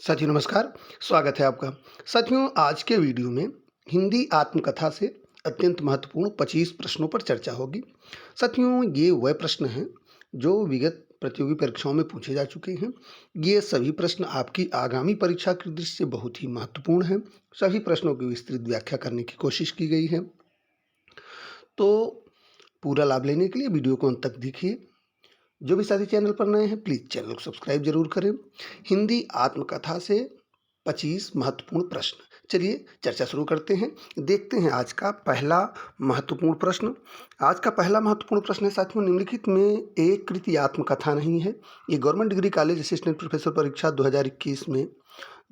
साथियों नमस्कार, स्वागत है आपका। साथियों आज के वीडियो में हिंदी आत्मकथा से अत्यंत महत्वपूर्ण 25 प्रश्नों पर चर्चा होगी। साथियों ये वह प्रश्न हैं जो विगत प्रतियोगी परीक्षाओं में पूछे जा चुके हैं। ये सभी प्रश्न आपकी आगामी परीक्षा की दृष्टि से बहुत ही महत्वपूर्ण हैं। सभी प्रश्नों की विस्तृत व्याख्या करने की कोशिश की गई है। तो पूरा लाभ लेने के लिए वीडियो को अंत तक देखिए। जो भी साथी चैनल पर नए हैं प्लीज़ चैनल को सब्सक्राइब जरूर करें। हिंदी आत्मकथा से 25 महत्वपूर्ण प्रश्न। चलिए चर्चा शुरू करते हैं। देखते हैं आज का पहला महत्वपूर्ण प्रश्न। आज का पहला महत्वपूर्ण प्रश्न है साथियों, निम्नलिखित में एक कृति आत्मकथा नहीं है। ये government degree college assistant professor परीक्षा 2021 में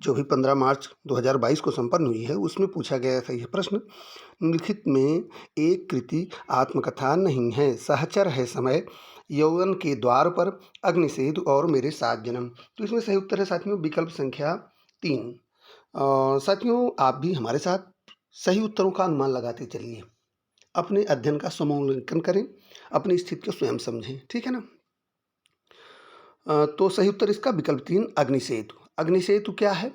जो भी 15 मार्च 2022 को संपन्न हुई है उसमें पूछा गया था यह प्रश्न। निम्नलिखित में एक कृति आत्मकथा नहीं है। सहचर है समय, यौवन के द्वार पर, अग्निसेतु और मेरे सात जन्म। तो इसमें सही उत्तर है साथियों विकल्प संख्या 3। साथियों आप भी हमारे साथ सही उत्तरों का अनुमान लगाते चलिए। अपने अध्ययन का समूल्यांकन करें, अपनी स्थिति को स्वयं समझें, ठीक है ना। तो सही उत्तर इसका विकल्प 3 अग्निसेतु। अग्निसेतु क्या है?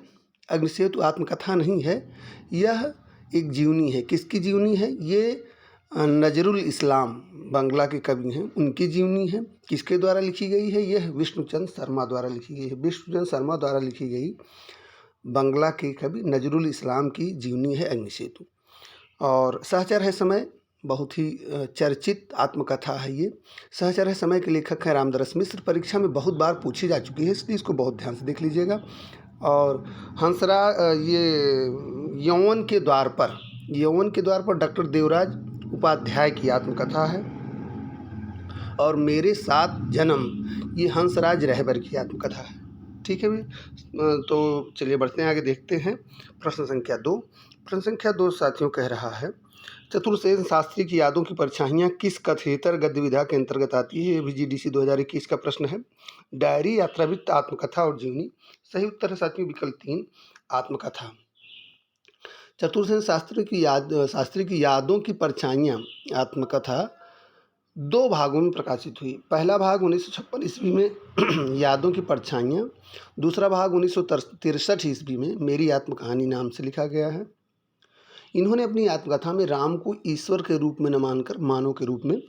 अग्निसेतु आत्मकथा नहीं है, यह एक जीवनी है। किसकी जीवनी है? ये नजरुल इस्लाम बांग्ला के कवि हैं, उनकी जीवनी है। किसके द्वारा लिखी गई है? यह विष्णुचंद्र शर्मा द्वारा लिखी गई है। विष्णुचंद्र शर्मा द्वारा लिखी गई बांग्ला के कवि नजरुल इस्लाम की जीवनी है अग्निसेतु। और सहचर है समय बहुत ही चर्चित आत्मकथा है ये। सहचर है समय के लेखक हैं रामदरस मिश्र। परीक्षा में बहुत बार पूछी जा चुकी है, इसलिए इसको बहुत ध्यान से देख लीजिएगा। और ये यौवन के द्वार पर डॉक्टर देवराज उपाध्याय की आत्मकथा है। और मेरे सात जन्म ये हंसराज रहबर की आत्मकथा है, ठीक है भाई। तो चलिए बढ़ते हैं आगे, देखते हैं प्रश्न संख्या 2। प्रश्न संख्या 2 साथियों कह रहा है, चतुर्सेन शास्त्री की यादों की परछाइयाँ किस कथेतर गद्य विधा के अंतर्गत आती है? ये भी GDC 2021 का प्रश्न है। डायरी, यात्रावृत्त, आत्मकथा और जीवनी। सही उत्तर है साथियों विकल्प 3 आत्मकथा। चतुर्सेन शास्त्री की यादों की परछाइयाँ आत्मकथा 2 भागों में प्रकाशित हुई। पहला भाग 1956 ईस्वी में यादों की परछाइयाँ, दूसरा भाग 1963 ईस्वी में मेरी आत्मकहानी नाम से लिखा गया है। इन्होंने अपनी आत्मकथा में राम को ईश्वर के रूप में न मानकर मानव के रूप में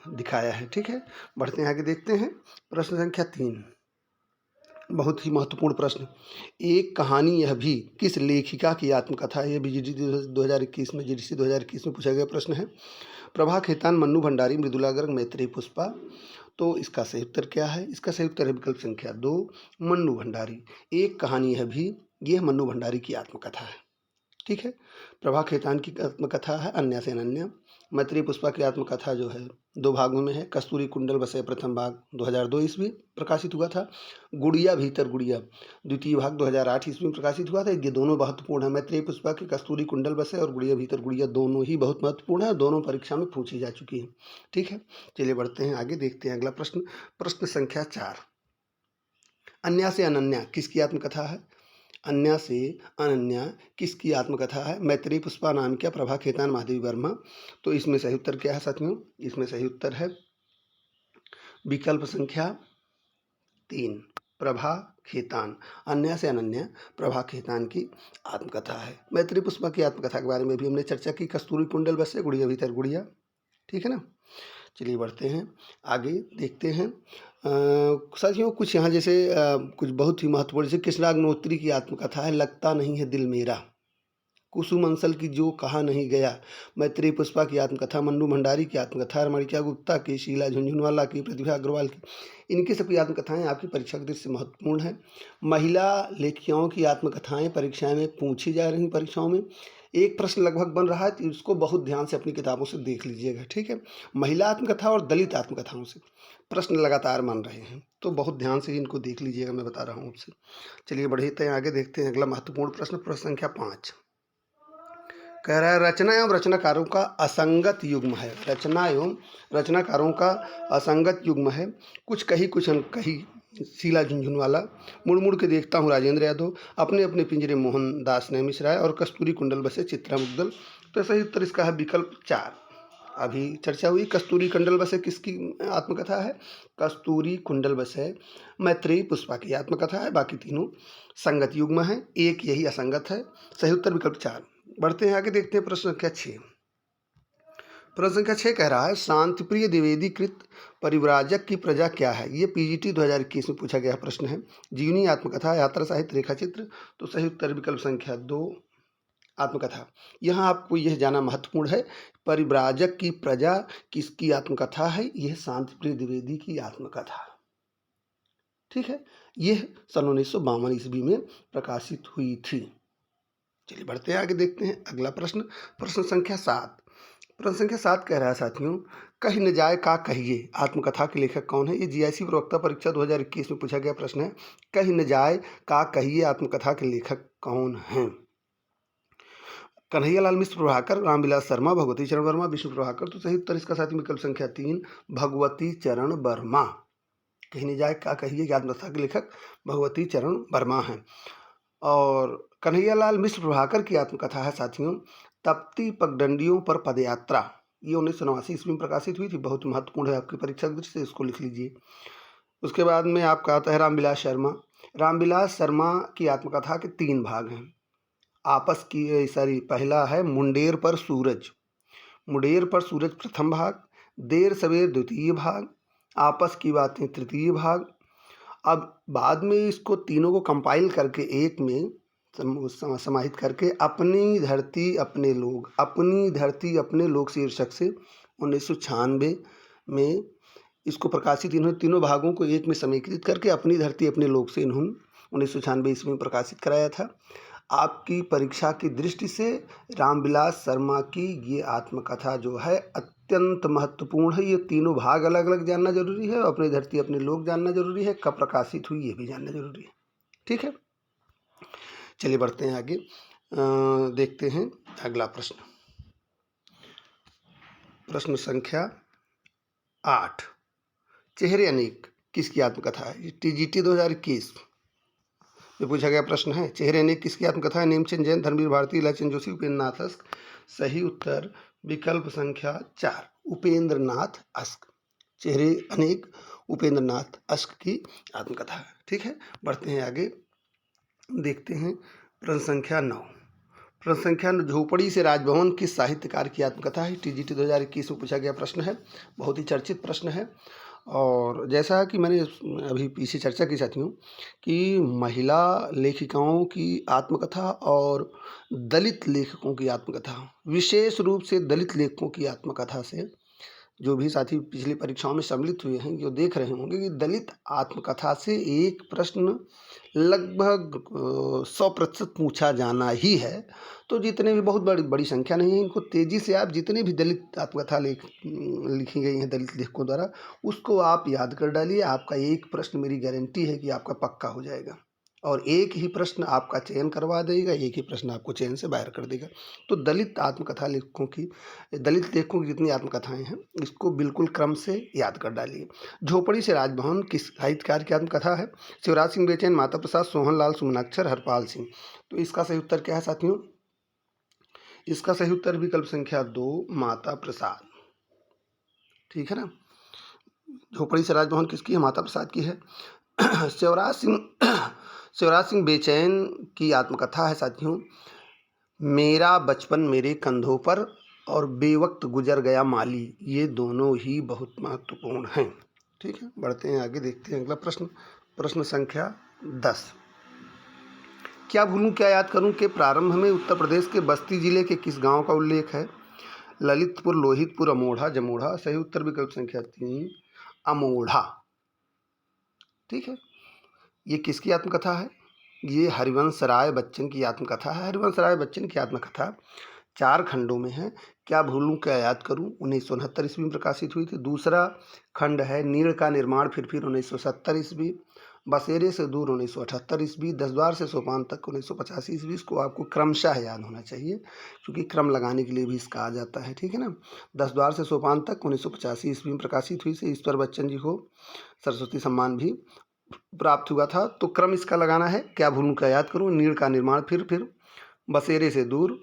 दिखाया है, ठीक है। बढ़ते हैं आगे, देखते हैं प्रश्न संख्या 3। बहुत ही महत्वपूर्ण प्रश्न। एक कहानी यह भी किस लेखिका की आत्मकथा है? ये भी GDC 2021 में पूछा गया प्रश्न है। प्रभा खेतान, मन्नू भंडारी, मृदुला गर्ग, मैत्रेयी पुष्पा। तो इसका सही उत्तर क्या है? इसका सही उत्तर है विकल्प संख्या 2 मन्नू भंडारी। एक कहानी यह भी, यह मन्नू भंडारी की आत्मकथा है, ठीक है। प्रभा खेतान की आत्मकथा है अन्या से अनन्या। मैत्रेयी पुष्पा की आत्मकथा जो है 2 भागों में है। कस्तूरी कुंडल बसे प्रथम भाग 2002 ईस्वी प्रकाशित हुआ था। गुड़िया भीतर गुड़िया द्वितीय भाग 2008 ईस्वी में प्रकाशित हुआ था। ये दोनों महत्वपूर्ण है। मैत्रेयी पुष्पा की कस्तूरी कुंडल बसे और गुड़िया भीतर गुड़िया दोनों ही बहुत महत्वपूर्ण है, दोनों परीक्षा में पूछी जा चुकी है, ठीक है। चलिए बढ़ते हैं आगे, देखते हैं अगला प्रश्न। प्रश्न संख्या 4। अन्या से अनन्या किसकी आत्मकथा है? अन्या से अनन्या किसकी आत्मकथा है? मैत्रेयी पुष्पा नाम क्या, प्रभा खेतान, महादेवी वर्मा। तो इसमें सही उत्तर क्या है साथियों? इसमें सही उत्तर है विकल्प संख्या 3 प्रभा खेतान। अन्या से अनन्या प्रभा खेतान की आत्मकथा है। मैत्रेयी पुष्पा की आत्मकथा के बारे में भी हमने चर्चा की। कस्तूरी कुंडल बसे, गुड़िया भीतर गुड़िया, ठीक है ना। चलिए बढ़ते हैं आगे, देखते हैं साथियों कुछ यहाँ जैसे कुछ बहुत ही महत्वपूर्ण, जैसे कृष्णा अग्निहोत्री की आत्मकथा है लगता नहीं है दिल मेरा। कुसुम अंसल की जो कहा नहीं गया। मैत्रेयी पुष्पा की आत्मकथा। मन्नू भंडारी की आत्मकथा। रमणिका गुप्ता की, शीला झुंझुनवाला की, प्रतिभा अग्रवाल की। इनकी सभी आत्मकथाएं आपकी परीक्षा की दृष्टि से महत्वपूर्ण है। महिला लेखिकाओं की आत्मकथाएं परीक्षा में पूछी जा रही परीक्षाओं में। एक प्रश्न लगभग बन रहा है तो इसको बहुत ध्यान से अपनी किताबों से देख लीजिएगा, ठीक है। महिला आत्मकथा और दलित आत्मकथाओं से प्रश्न लगातार बन रहे हैं, तो बहुत ध्यान से इनको देख लीजिएगा, मैं बता रहा हूँ आपसे। चलिए बढ़ते हैं आगे, देखते हैं अगला महत्वपूर्ण प्रश्न। प्रश्न संख्या 5 कह रहा है, रचना एवं रचनाकारों का असंगत युग्म है। रचना एवं रचनाकारों का असंगत युग्म है। कुछ कही कुछ अनकही, शीला झुंझुनवाला। मुड़ मुड़ के देखता हूँ, राजेंद्र यादव। अपने अपने पिंजरे, मोहनदास नेमिश राय। और कस्तूरी कुंडल बसे, चित्रा मुग्गल। तो सही उत्तर इसका है विकल्प 4 अभी चर्चा हुई। कस्तूरी कुंडल बसे किसकी आत्मकथा है? कस्तूरी कुंडल बसे मैत्रेयी पुष्पा की आत्मकथा है। बाकी तीनों संगत युग्म है, एक यही असंगत है। सही उत्तर विकल्प 4। बढ़ते हैं आगे, देखते हैं प्रश्न संख्या 6। प्रश्न संख्या 6 कह रहा है शांतिप्रिय द्विवेदी कृत परिव्राजक की प्रजा क्या है? ये पीजीटी 2021 में पूछा गया प्रश्न है। जीवनी, आत्मकथा, यात्रा साहित्य, रेखाचित्र। तो सही उत्तर विकल्प संख्या 2 आत्मकथा। यहाँ आपको यह जाना महत्वपूर्ण है, परिव्राजक की प्रजा किसकी आत्मकथा है? यह शांतिप्रिय द्विवेदी की आत्मकथा। ठीक है, यह सन 1952 ईस्वी में प्रकाशित हुई थी। चलिए बढ़ते हैं आगे, देखते हैं अगला प्रश्न। प्रश्न संख्या 7। प्रश्न संख्या 7 कह रहा है साथियों, कहीं न जाए का कहिए आत्मकथा के लेखक कौन है? ये जीआईसी प्रवक्ता परीक्षा 2021 में पूछा गया प्रश्न है। कहीं न जाए का कहिए आत्मकथा के लेखक कौन हैं? कन्हैयालाल मिश्र प्रभाकर, रामविलास शर्मा, भगवती चरण वर्मा, विष्णु प्रभाकर। तो सही उत्तर इसका साथी विकल्प संख्या 3 भगवती चरण वर्मा। कहीं न जाए का कहिए आत्मकथा के लेखक भगवती चरण वर्मा हैं। और कन्हैयालाल मिश्र प्रभाकर की आत्मकथा है साथियों तप्ती पगडंडियों पर पदयात्रा। ये 1989 ईस्वी में प्रकाशित हुई थी। बहुत महत्वपूर्ण है आपकी परीक्षा की दृष्टि से, इसको लिख लीजिए। उसके बाद में आपका आता है रामविलास शर्मा। रामविलास शर्मा की आत्मकथा के 3 भाग हैं। आपस की पहला है मुंडेर पर सूरज। मुंडेर पर सूरज प्रथम भाग, देर सवेर द्वितीय भाग, आपस की बातें तृतीय भाग। अब बाद में इसको तीनों को कंपाइल करके एक में समाहित करके अपनी धरती अपने लोग, अपनी धरती अपने लोग शीर्षक से 1996 में इसको प्रकाशित, इन्होंने तीनों भागों को एक में समेकित करके अपनी धरती अपने लोग से इन्होंने 1996 ईस्वी में प्रकाशित कराया था। आपकी परीक्षा की दृष्टि से रामविलास शर्मा की ये आत्मकथा जो है अत्यंत महत्वपूर्ण है। ये तीनों भाग अलग अलग जानना जरूरी है, अपनी धरती अपने लोग जानना जरूरी है, कब प्रकाशित हुई ये भी जानना जरूरी है। ठीक है, चलिए बढ़ते हैं आगे, देखते हैं अगला प्रश्न। प्रश्न संख्या 8, चेहरे अनेक किसकी आत्मकथा है? ये टीजीटी 2021 में पूछा गया प्रश्न है। चेहरे अनेक किसकी आत्मकथा है? नेमचंद जैन, धर्मवीर भारती, इलाचंद जोशी, उपेंद्र नाथ अस्क। सही उत्तर विकल्प संख्या 4 उपेंद्र नाथ अस्क। चेहरे अनेक उपेंद्र नाथ अस्क की आत्मकथा है। ठीक है, बढ़ते हैं आगे, देखते हैं प्रश्न संख्या 9। प्रश्न संख्या 9, झोपड़ी से राजभवन किस साहित्यकार की आत्मकथा है? टीजीटी 2021 में पूछा गया प्रश्न है। बहुत ही चर्चित प्रश्न है। और जैसा कि मैंने अभी पीछे चर्चा की साथियों कि महिला लेखिकाओं की आत्मकथा और दलित लेखकों की आत्मकथा, विशेष रूप से दलित लेखकों की आत्मकथा से जो भी साथी पिछली परीक्षाओं में सम्मिलित हुए हैं जो देख रहे होंगे कि दलित आत्मकथा से एक प्रश्न लगभग 100% पूछा जाना ही है। तो जितने भी, बहुत बड़ी संख्या नहीं है, इनको तेज़ी से आप जितने भी दलित आत्मकथा लिखी गई हैं दलित लेखकों द्वारा, उसको आप याद कर डालिए। आपका एक प्रश्न मेरी गारंटी है कि आपका पक्का हो जाएगा, और एक ही प्रश्न आपका चयन करवा देगा, एक ही प्रश्न आपको चयन से बाहर कर देगा। तो दलित आत्मकथा लेखकों की, दलित लेखकों की जितनी आत्मकथाएं हैं इसको बिल्कुल क्रम से याद कर डालिए। झोपड़ी से राजभवन किस साहित्यकार की आत्मकथा है? शिवराज सिंह बेचैन, माता प्रसाद, सोहनलाल सुमनाक्षर, हरपाल सिंह। तो इसका सही उत्तर क्या है साथियों? इसका सही उत्तर विकल्प संख्या 2 माता प्रसाद। ठीक है ना, झोपड़ी से राजभवन किसकी है? माता प्रसाद की है। शिवराज सिंह बेचैन की आत्मकथा है साथियों मेरा बचपन मेरे कंधों पर और बेवक्त गुजर गया माली। ये दोनों ही बहुत महत्वपूर्ण हैं। ठीक है, बढ़ते हैं आगे, देखते हैं अगला प्रश्न। प्रश्न संख्या 10, क्या भूलूं क्या याद करूं के प्रारंभ में उत्तर प्रदेश के बस्ती जिले के किस गांव का उल्लेख है? ललितपुर, लोहितपुर, अमोढ़ा, जमोढ़ा। सही उत्तर विकल्प संख्या 3 अमोढ़ा। ठीक है, ये किसकी आत्मकथा है? ये हरिवंश राय बच्चन की आत्मकथा है। हरिवंश राय बच्चन की आत्मकथा 4 खंडों में है। क्या भूलूं क्या याद करूं 1969 ईस्वी में प्रकाशित हुई थी। दूसरा खंड है नीड़ का निर्माण फिर 1970 ईस्वी, बसेरे से दूर 1978 ईस्वी, 10 द्वार से सोपान तक 1985 ईस्वी। इसको आपको क्रमशः याद होना चाहिए क्योंकि क्रम लगाने के लिए भी इसका आ जाता है। ठीक है ना, 10 द्वार से सोपान तक 1985 ईस्वी में प्रकाशित हुई थी। इस पर बच्चन जी को सरस्वती सम्मान भी प्राप्त हुआ था। तो क्रम इसका लगाना है, क्या भूलूं क्या याद करूं, नीड़ का निर्माण फिर बसेरे से दूर,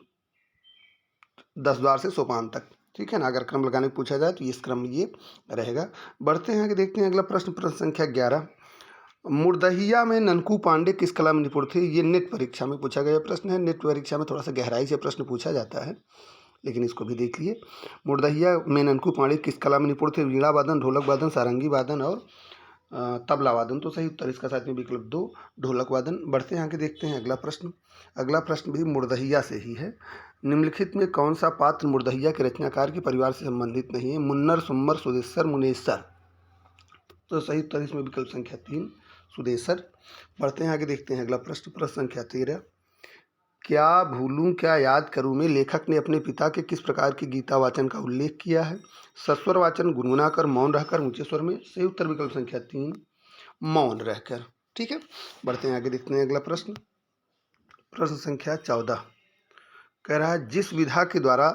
10 द्वार से सोपान तक। ठीक है ना। अगर क्रम लगाने को पूछा जाए तो इस क्रम में ये रहेगा। बढ़ते हैं आगे, देखते हैं अगला प्रश्न, प्रश्न संख्या 11। मुर्दहिया में ननकू पांडे किस कला में निपुण थे? ये नेट परीक्षा में पूछा गया प्रश्न है। नेट परीक्षा में थोड़ा सा गहराई से प्रश्न पूछा जाता है, लेकिन इसको भी देख लिए। मुर्दहिया में ननकू पांडे किस कला में निपुण थे? वीणा वादन, ढोलक वादन, सारंगी वादन और तबला वादन। तो सही उत्तर इसका साथ में विकल्प 2 ढोलक वादन। बढ़ते हैं आगे, देखते हैं अगला प्रश्न। अगला प्रश्न भी मुर्दहिया से ही है। निम्नलिखित में कौन सा पात्र मुर्दहिया के रचनाकार के परिवार से संबंधित नहीं है? मुन्नर, सुम्मर, सुदेसर, मुनेसर। तो सही उत्तर इसमें विकल्प संख्या 3 सुदेसर। बढ़ते हैं आगे, देखते हैं अगला प्रश्न, प्रश्न संख्या 13। क्या भूलूं क्या याद करूं में लेखक ने अपने पिता के किस प्रकार की गीता वाचन का उल्लेख किया है? सस्वर वाचन, गुनगुनाकर, मौन रहकर, ऊंचे स्वर में। सही उत्तर विकल्प संख्या 3 मौन रहकर। ठीक है। बढ़ते हैं आगे, देखते हैं अगला प्रश्न, प्रश्न संख्या 14। कह रहा है जिस विधा के द्वारा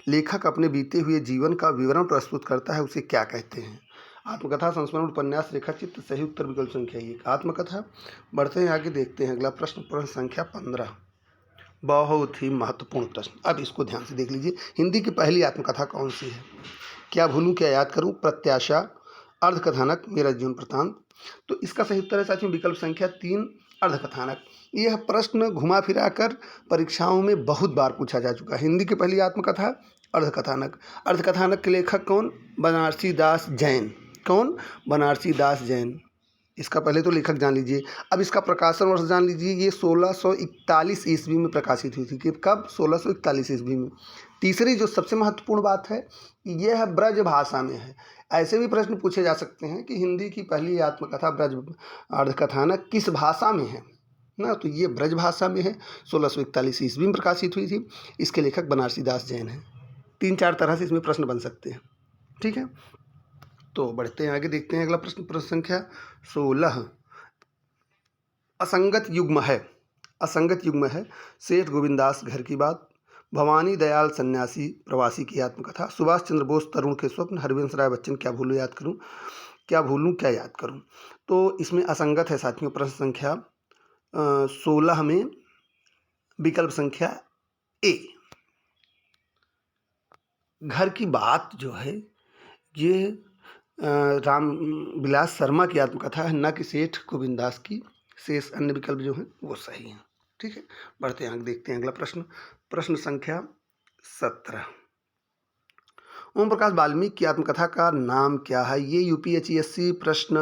लेखक अपने बीते हुए जीवन का विवरण प्रस्तुत करता है उसे क्या कहते हैं? आत्मकथा, संस्मरण, उपन्यास, रेखाचित्र। सही उत्तर विकल्प संख्या 1 आत्मकथा। बढ़ते हैं आगे, देखते हैं अगला प्रश्न, प्रश्न संख्या 15। बहुत ही महत्वपूर्ण प्रश्न, अब इसको ध्यान से देख लीजिए। हिंदी की पहली आत्मकथा कौन सी है? क्या भूलूं क्या याद करूं, प्रत्याशा, अर्धकथानक, मेरा जीवन वृत्तांत। तो इसका सही उत्तर है साथियों विकल्प संख्या 3 अर्धकथानक। यह प्रश्न घुमा फिरा कर परीक्षाओं में बहुत बार पूछा जा चुका है। हिंदी की पहली आत्मकथा अर्धकथानक। अर्धकथानक के लेखक कौन? बनारसी दास जैन। कौन? बनारसी दास जैन। इसका पहले तो लेखक जान लीजिए। अब इसका प्रकाशन वर्ष जान लीजिए। ये 1641 ईस्वी में प्रकाशित हुई थी। कि कब? 1641 ईस्वी में। तीसरी जो सबसे महत्वपूर्ण बात है, यह ब्रज भाषा में है। ऐसे भी प्रश्न पूछे जा सकते हैं कि हिंदी की पहली आत्मकथा ब्रज अर्धकथानक किस भाषा में है ना, तो ये ब्रज भाषा में है। 1641 ईस्वी में प्रकाशित हुई थी। इसके लेखक बनारसी दास जैन हैं। 3-4 तरह से इसमें प्रश्न बन सकते हैं। ठीक है। तो बढ़ते हैं आगे, देखते हैं अगला प्रश्न, प्रश्न संख्या 16। असंगत युग्म है। असंगत युग्म है। सेठ गोविंदास घर की बात, भवानी दयाल सन्यासी प्रवासी की आत्मकथा, सुभाष चंद्र बोस तरुण के स्वप्न, हरिवंश राय बच्चन क्या भूलूं याद करूं, क्या भूलूं क्या याद करूं। तो इसमें असंगत है साथियों प्रश्न संख्या 16 में विकल्प संख्या ए। घर की बात जो है ये राम विलास शर्मा की आत्मकथा है, न कि सेठ गोविंदास की। शेष अन्य विकल्प जो हैं वो सही हैं। ठीक है। बढ़ते हैं आगे, देखते हैं अगला प्रश्न, प्रश्न संख्या 17। ओम प्रकाश वाल्मीकि की आत्मकथा का नाम क्या है? ये यूपीएससी प्रश्न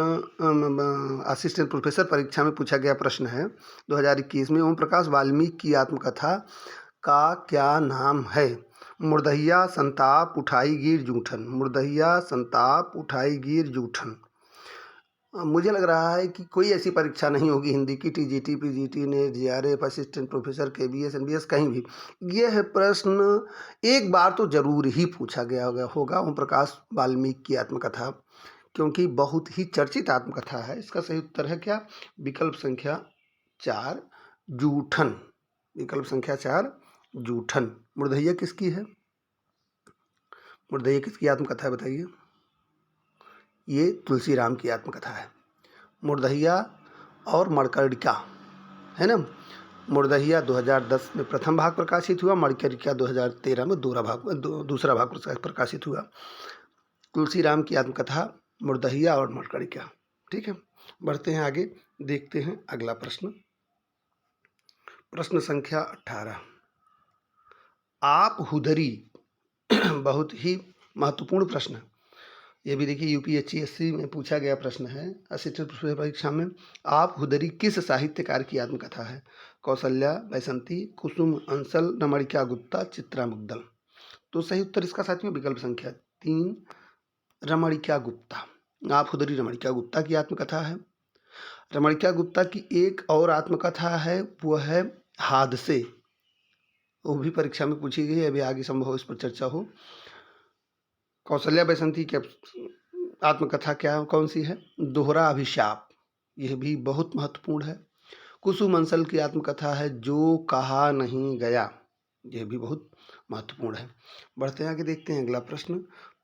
असिस्टेंट प्रोफेसर परीक्षा में पूछा गया प्रश्न है 2021 में। ओम प्रकाश वाल्मीकि की आत्मकथा का क्या नाम है? मुर्दहिया, संताप, उठाई गिर जूठन। मुर्दहिया, संताप, उठाई गिर जूठन। मुझे लग रहा है कि कोई ऐसी परीक्षा नहीं होगी हिंदी की, TGT, PGT, net, GRF, assistant professor, KBS, NBS, कहीं भी यह प्रश्न एक बार तो जरूर ही पूछा गया होगा ओम प्रकाश वाल्मीकि की आत्मकथा, क्योंकि बहुत ही चर्चित आत्मकथा है। इसका सही उत्तर है क्या? विकल्प संख्या 4 जूठन। विकल्प संख्या 4 जूठन। मुर्दहिया किसकी है? मुर्दहिया किसकी आत्मकथा है बताइए? ये तुलसीराम की आत्मकथा है। मुर्दहिया और मणिकर्णिका है ना। मुर्दहिया 2010 में प्रथम भाग प्रकाशित हुआ, मणिकर्णिका 2013 में दूसरा भाग प्रकाशित हुआ। तुलसीराम की आत्मकथा मुर्दहिया और मणिकर्णिका। ठीक है। बढ़ते हैं आगे, देखते हैं अगला प्रश्न, प्रश्न संख्या 18। आप हुदरी बहुत ही महत्वपूर्ण प्रश्न है। ये भी देखिए यूपीएससी में पूछा गया प्रश्न है असिस्टेंट प्रोफेसर परीक्षा में। आप हुदरी किस साहित्यकार की आत्मकथा है? कौशल्या, बैसंती, कुसुम अंसल, रमणिका गुप्ता, चित्रा मुग्दल। तो सही उत्तर इसका साथियों विकल्प संख्या 3 रमणिका गुप्ता। आप हुदरी रमणिका गुप्ता की आत्मकथा है। रमणिका गुप्ता की एक और आत्मकथा है, वो है हादसे। वो भी परीक्षा में पूछी गई है, अभी आगे संभव इस पर चर्चा हो। कौशल्या बैसंती की आत्मकथा क्या कौन सी है? दोहरा अभिशाप। यह भी बहुत महत्वपूर्ण है। कुसुम अंसल की आत्मकथा है जो कहा नहीं गया। यह भी बहुत महत्वपूर्ण है। बढ़ते हैं आगे, देखते हैं अगला प्रश्न,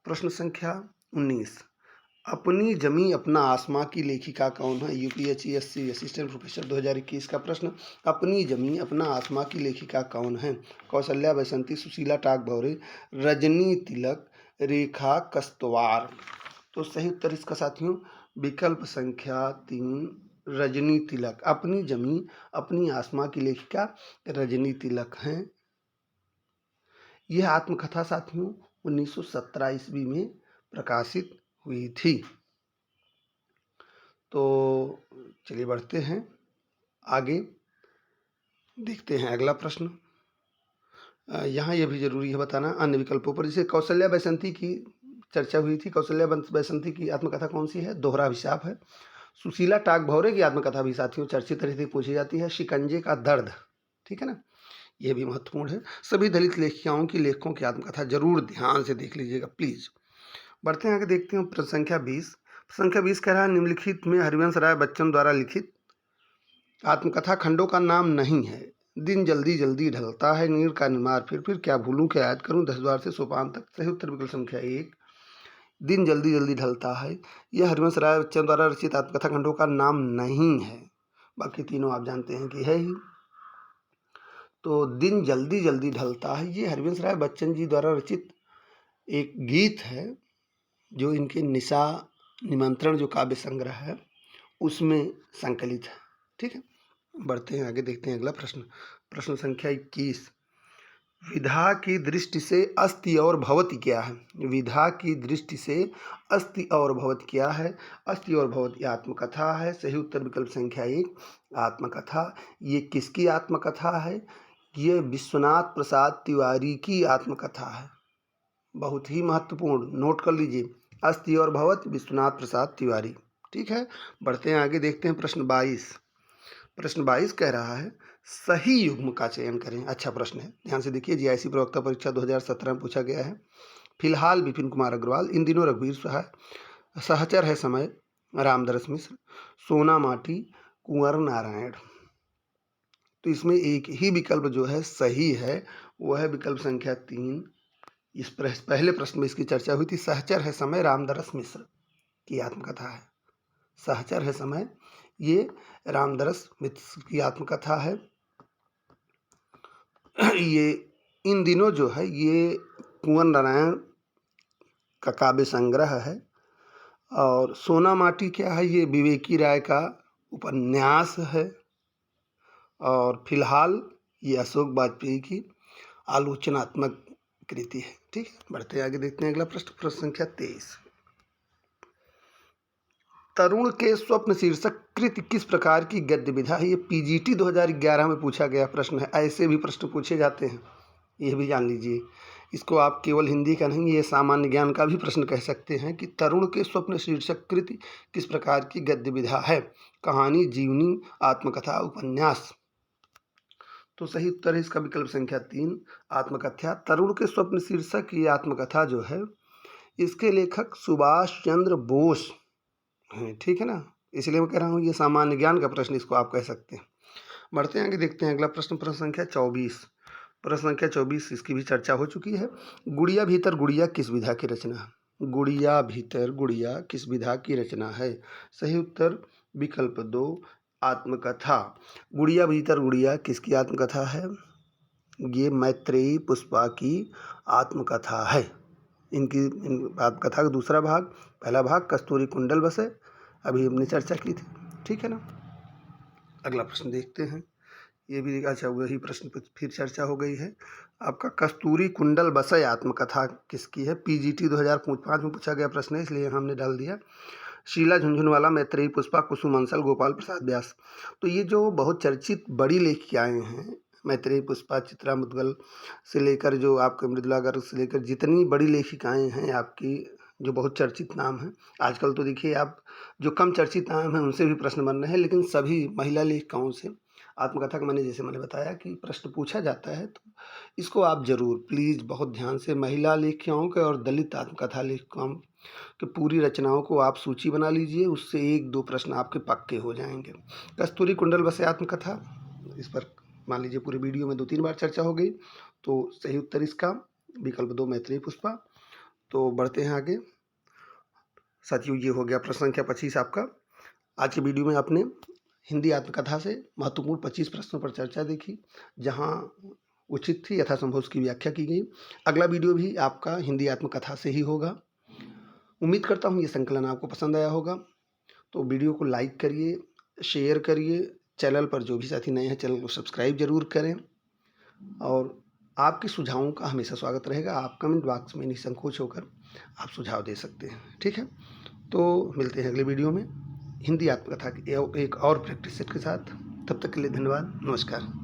प्रश्न संख्या 19। अपनी जमी अपना आसमां की लेखिका कौन है? यूपीएससी असिस्टेंट प्रोफेसर 2021 का प्रश्न। अपनी जमी अपना आसमां की लेखिका कौन है? कौशल्या बसंती, सुशीला टागभौरे, रजनी तिलक, रेखा कस्तवार। तो सही उत्तर इसका साथियों विकल्प संख्या 3 रजनी तिलक। अपनी जमी अपनी आसमां की लेखिका रजनी तिलक हैं। यह आत्मकथा साथियों 1917 ईस्वी में प्रकाशित हुई थी। तो चलिए बढ़ते हैं आगे, देखते हैं अगला प्रश्न। यहाँ यह भी जरूरी है बताना अन्य विकल्पों पर। जैसे कौशल्या बैसंती की चर्चा हुई थी, कौशल्या बैसंती की आत्मकथा कौन सी है? दोहरा अभिशाप है। सुशीला टागभौरे की आत्मकथा भी साथियों चर्चित रहती पूछी जाती है, शिकंजे का दर्द। ठीक है ना, यह भी महत्वपूर्ण है। सभी दलित लेखिकाओं की लेखकों की आत्मकथा जरूर ध्यान से देख लीजिएगा प्लीज। बढ़ते हैं आगे, देखते हैं प्रश्न संख्या 20। संख्या 20 कह रहा है निम्नलिखित में हरिवंश राय बच्चन द्वारा लिखित आत्मकथा खंडों का नाम नहीं है। दिन जल्दी जल्दी ढलता है, नीर का निमार फिर क्या भूलूं, क्या याद करूं, 10 बार से सोपान तक। सही उत्तर विकल्प संख्या 1 दिन जल्दी जल्दी ढलता है। यह हरिवंश राय बच्चन द्वारा रचित आत्मकथा खंडों का नाम नहीं है, बाकी तीनों आप जानते हैं कि है ही। तो दिन जल्दी जल्दी ढलता है ये हरिवंश राय बच्चन जी द्वारा रचित एक गीत है, जो इनके निशा निमंत्रण जो काव्य संग्रह है उसमें संकलित है। ठीक है, बढ़ते हैं आगे, देखते हैं अगला प्रश्न। प्रश्न संख्या 21। विधा की दृष्टि से अस्ति और भवति क्या है? विधा की दृष्टि से अस्ति और भवति क्या है? अस्ति और भवति आत्मकथा है। सही उत्तर विकल्प संख्या 1 आत्मकथा। ये किसकी आत्मकथा है? ये विश्वनाथ प्रसाद तिवारी की आत्मकथा है। बहुत ही महत्वपूर्ण, नोट कर लीजिए, अस्ति और भवति विश्वनाथ प्रसाद तिवारी। ठीक है, बढ़ते हैं आगे, देखते हैं प्रश्न 22। प्रश्न 22 कह रहा है सही युग्म का चयन करें। अच्छा प्रश्न है, ध्यान से देखिए। जीआईसी प्रवक्ता परीक्षा 2017 में पूछा गया है। फिलहाल विपिन कुमार अग्रवाल, इन दिनों रघुवीर सहाय, सहचर है समय रामदरस मिश्र, सोना माटी कुंवर नारायण। तो इसमें एक ही विकल्प जो है सही है, वो है विकल्प संख्या 3। इस पहले प्रश्न में इसकी चर्चा हुई थी। सहचर है समय रामदरस मिश्र की आत्मकथा है। सहचर है समय ये रामदरस मिश्र की आत्मकथा है। ये इन दिनों जो है ये कुंवर नारायण का काव्य संग्रह है। और सोना माटी क्या है? ये विवेकी राय का उपन्यास है। और फिलहाल ये अशोक वाजपेयी की आलोचनात्मक कृति है। ठीक है, बढ़ते आगे, देखते हैं अगला प्रश्न। प्रश्न संख्या 23। तरुण के स्वप्न शीर्षक कृति किस प्रकार की गद्य विधा है? ये पीजीटी 2011 में पूछा गया प्रश्न है। ऐसे भी प्रश्न पूछे जाते हैं, यह भी जान लीजिए। इसको आप केवल हिंदी का नहीं, ये सामान्य ज्ञान का भी प्रश्न कह सकते हैं कि तरुण के स्वप्न शीर्षक कृति किस प्रकार की गद्य विधा है? कहानी, जीवनी, आत्मकथा, उपन्यास। तो सही उत्तर है इसका विकल्प संख्या 3 आत्मकथा। तरुण के स्वप्न शीर्षक ये आत्मकथा जो है इसके लेखक सुभाष चंद्र बोस हैं। ठीक है ना, इसलिए मैं कह रहा हूँ ये सामान्य ज्ञान का प्रश्न इसको आप कह सकते हैं। बढ़ते हैं आगे, देखते हैं अगला प्रश्न। प्रश्न संख्या 24। प्रश्न संख्या 24 इसकी भी चर्चा हो चुकी है। गुड़िया भीतर गुड़िया किस विधा की रचना है? गुड़िया भीतर गुड़िया किस विधा की रचना है? सही उत्तर विकल्प 2 आत्मकथा। गुड़िया भीतर गुड़िया किसकी आत्मकथा है? ये मैत्रेयी पुष्पा की आत्मकथा है। इनकी आत्मकथा का दूसरा भाग, पहला भाग कस्तूरी कुंडल बसे, अभी हमने चर्चा की थी। ठीक है ना, अगला प्रश्न देखते हैं। ये भी अच्छा, वही प्रश्न पर फिर चर्चा हो गई है। आपका कस्तूरी कुंडल बसे आत्मकथा किसकी है? पीजीटी 2005 में पूछा गया प्रश्न है, इसलिए हमने डाल दिया। शीला झुंझुनवाला, मैत्रेयी पुष्पा, कुसुम अंसल, गोपाल प्रसाद व्यास। तो ये जो बहुत चर्चित बड़ी लेखिकाएँ हैं, मैत्रेयी पुष्पा, चित्रा मुद्गल से लेकर जो आपके मृदुला गर्ग से लेकर जितनी बड़ी लेखिकाएँ हैं आपकी, जो बहुत चर्चित नाम हैं। आजकल तो देखिए आप, जो कम चर्चित नाम हैं उनसे भी प्रश्न बन रहे हैं, लेकिन सभी महिला लेखिकाओं से आत्मकथा का मैंने बताया कि प्रश्न पूछा जाता है, तो इसको आप जरूर प्लीज़ बहुत ध्यान से महिला लेखिकाओं के और दलित आत्मकथा लेखिकाओं की पूरी रचनाओं को आप सूची बना लीजिए, उससे 1-2 प्रश्न आपके पक्के हो जाएंगे। कस्तूरी कुंडल बसे आत्मकथा, इस पर मान लीजिए पूरे वीडियो में 2-3 बार चर्चा हो गई। तो सही उत्तर इसका विकल्प 2 मैत्रेयी पुष्पा। तो बढ़ते हैं आगे, साथियों, ये हो गया प्रश्न संख्या 25 आपका। आज के वीडियो में आपने हिंदी आत्मकथा से महत्वपूर्ण 25 प्रश्नों पर चर्चा देखी, जहां उचित थी यथासंभव उसकी व्याख्या की गई। अगला वीडियो भी आपका हिंदी आत्मकथा से ही होगा। उम्मीद करता हूँ ये संकलन आपको पसंद आया होगा। तो वीडियो को लाइक करिए, शेयर करिए। चैनल पर जो भी साथी नए हैं, चैनल को सब्सक्राइब जरूर करें। और आपके सुझावों का हमेशा स्वागत रहेगा। आप कमेंट बॉक्स में निसंकोच होकर आप सुझाव दे सकते हैं, ठीक है। तो मिलते हैं अगले वीडियो में हिंदी आत्मकथा के एक और प्रैक्टिस सेट के साथ। तब तक के लिए धन्यवाद, नमस्कार।